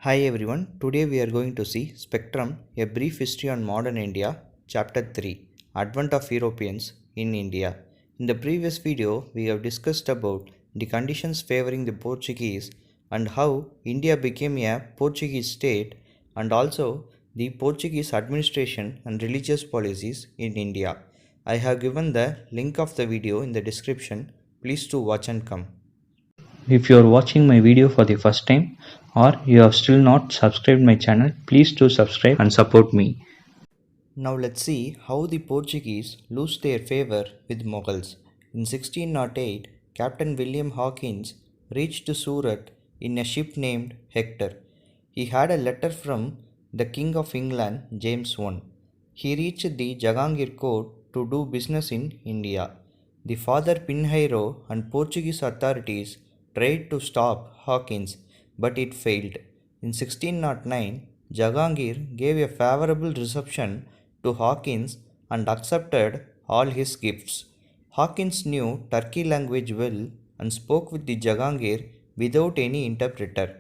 Hi everyone, today we are going to see Spectrum, a brief history on modern India, chapter 3, Advent of Europeans in India. In the previous video, we have discussed about the conditions favoring the Portuguese and how India became a Portuguese state and also the Portuguese administration and religious policies in India. I have given the link of the video in the description. Please do watch and come. If you are watching my video for the first time or you have still not subscribed my channel, please do subscribe and support me. Now let's see how the Portuguese lose their favor with Mughals. In 1608, Captain William Hawkins reached Surat in a ship named Hector. He had a letter from the King of England, James I. He reached the Jahangir court to do business in India. The Father Pinheiro and Portuguese authorities tried to stop Hawkins, but it failed. In 1609, Jahangir gave a favorable reception to Hawkins and accepted all his gifts. Hawkins knew Turkey language well and spoke with the Jahangir without any interpreter.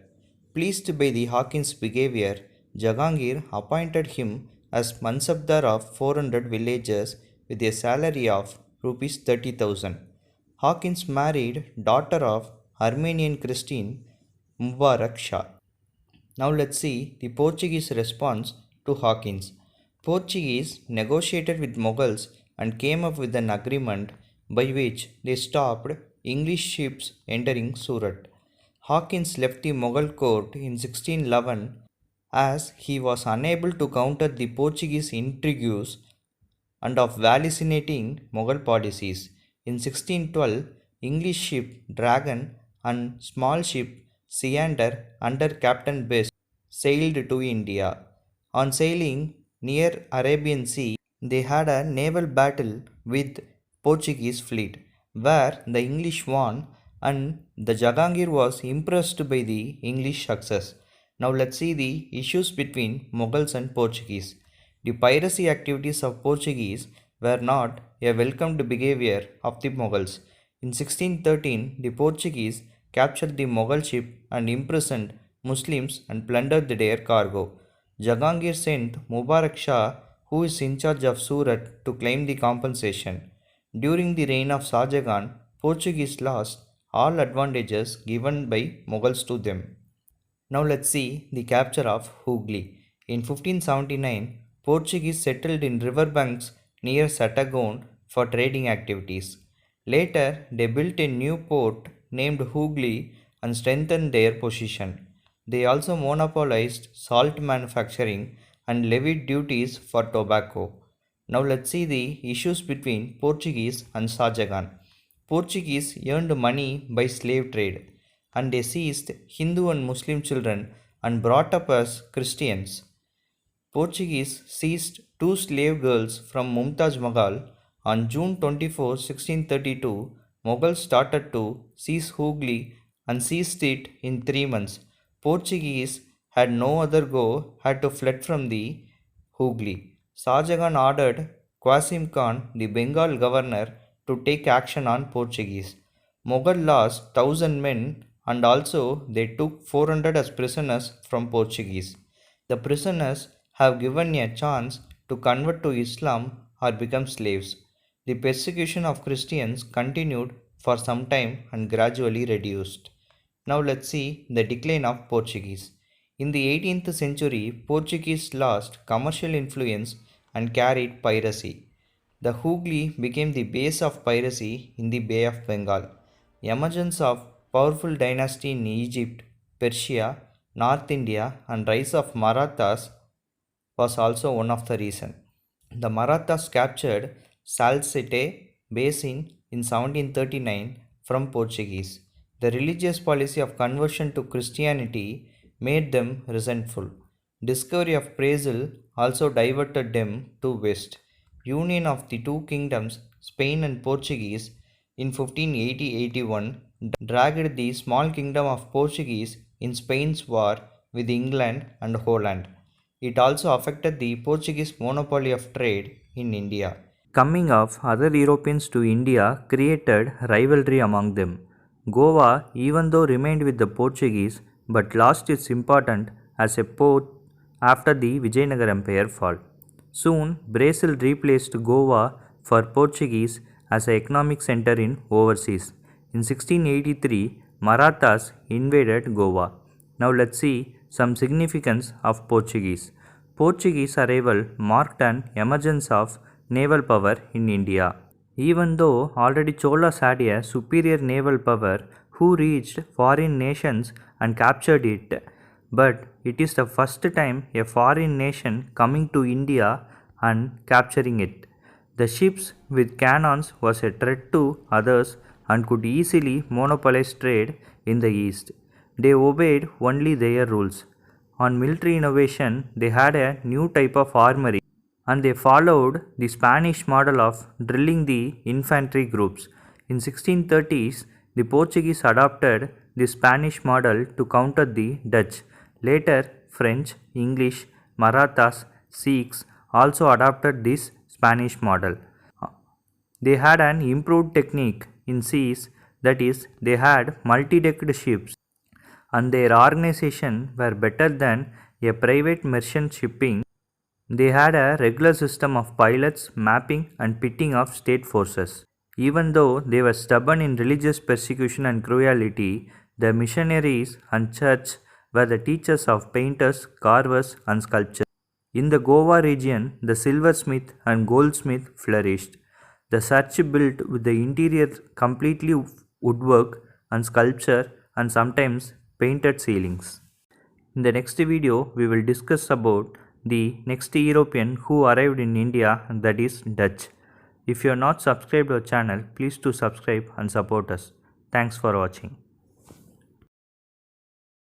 Pleased by the Hawkins' behavior, Jahangir appointed him as Mansabdar of 400 villages with a salary of Rs 30,000. Hawkins married daughter of Armenian Christian Mubarak Shah. Now let's see the Portuguese response to Hawkins. Portuguese negotiated with Mughals and came up with an agreement by which they stopped English ships entering Surat. Hawkins left the Mughal court in 1611 as he was unable to counter the Portuguese intrigues and of vaccinating Mughal policies. In 1612, English ship Dragon and small ship Seander under Captain Best sailed to India. On sailing near Arabian Sea, they had a naval battle with Portuguese fleet, where the English won and the Jahangir was impressed by the English success. Now let's see the issues between Mughals and Portuguese. The piracy activities of Portuguese were not a welcomed behavior of the Mughals. In 1613, the Portuguese captured the Mughal ship and imprisoned Muslims and plundered their cargo. Jahangir sent Mubarak Shah, who is in charge of Surat, to claim the compensation. During the reign of Shah Jahan, Portuguese lost all advantages given by Mughals to them. Now let's see the capture of Hooghly. In 1579, Portuguese settled in riverbanks near Satagon for trading activities. Later, they built a new port named Hooghly and strengthened their position. They also monopolized salt manufacturing and levied duties for tobacco. Now let's see the issues between Portuguese and Shah Jahan. Portuguese earned money by slave trade and they seized Hindu and Muslim children and brought up as Christians. Portuguese seized two slave girls from Mumtaz Mahal. On June 24, 1632, Mughals started to seize Hooghly and seized it in 3 months. Portuguese had no other go, had to fled from the Hooghly. Shah Jahan ordered Qasim Khan, the Bengal governor, to take action on Portuguese. Mughal lost 1,000 men and also they took 400 as prisoners from Portuguese. The prisoners have given a chance to convert to Islam or become slaves. The persecution of Christians continued for some time and gradually reduced. Now let's see the decline of Portuguese. In the 18th century, Portuguese lost commercial influence and carried piracy. The Hooghly became the base of piracy in the Bay of Bengal. Emergence of powerful dynasty in Egypt, Persia, North India and rise of Marathas was also one of the reasons. The Marathas captured Salsette Basin in 1739 from Portuguese. The religious policy of conversion to Christianity made them resentful. Discovery of Brazil also diverted them to west. Union of the two kingdoms, Spain and Portuguese, in 1580-81 dragged the small kingdom of Portuguese in Spain's war with England and Holland. It also affected the Portuguese monopoly of trade in India. Coming of other Europeans to India created rivalry among them. Goa, even though remained with the Portuguese, but lost its importance as a port after the Vijayanagara Empire fall. Soon, Brazil replaced Goa for Portuguese as an economic center in overseas. In 1683, Marathas invaded Goa. Now let's see some significance of Portuguese. Portuguese arrival marked an emergence of naval power in India. Even though already Cholas had a superior naval power who reached foreign nations and captured it, but it is the first time a foreign nation coming to India and capturing it. The ships with cannons was a threat to others and could easily monopolize trade in the east. They obeyed only their rules. On military innovation, they had a new type of armory and they followed the Spanish model of drilling the infantry groups. In 1630s, the Portuguese adopted the Spanish model to counter the Dutch. Later, French, English, Marathas, Sikhs also adopted this Spanish model. They had an improved technique in seas, that is, they had multi-decked ships and their organization were better than a private merchant shipping. They had a regular system of pilots, mapping, and pitting of state forces. Even though they were stubborn in religious persecution and cruelty, the missionaries and church were the teachers of painters, carvers, and sculptors. In the Goa region, the silversmith and goldsmith flourished. The church built with the interior completely woodwork and sculpture and sometimes painted ceilings. In the next video, we will discuss about the next European who arrived in India, that is Dutch. If you are not subscribed to our channel, please do subscribe and support us. Thanks for watching.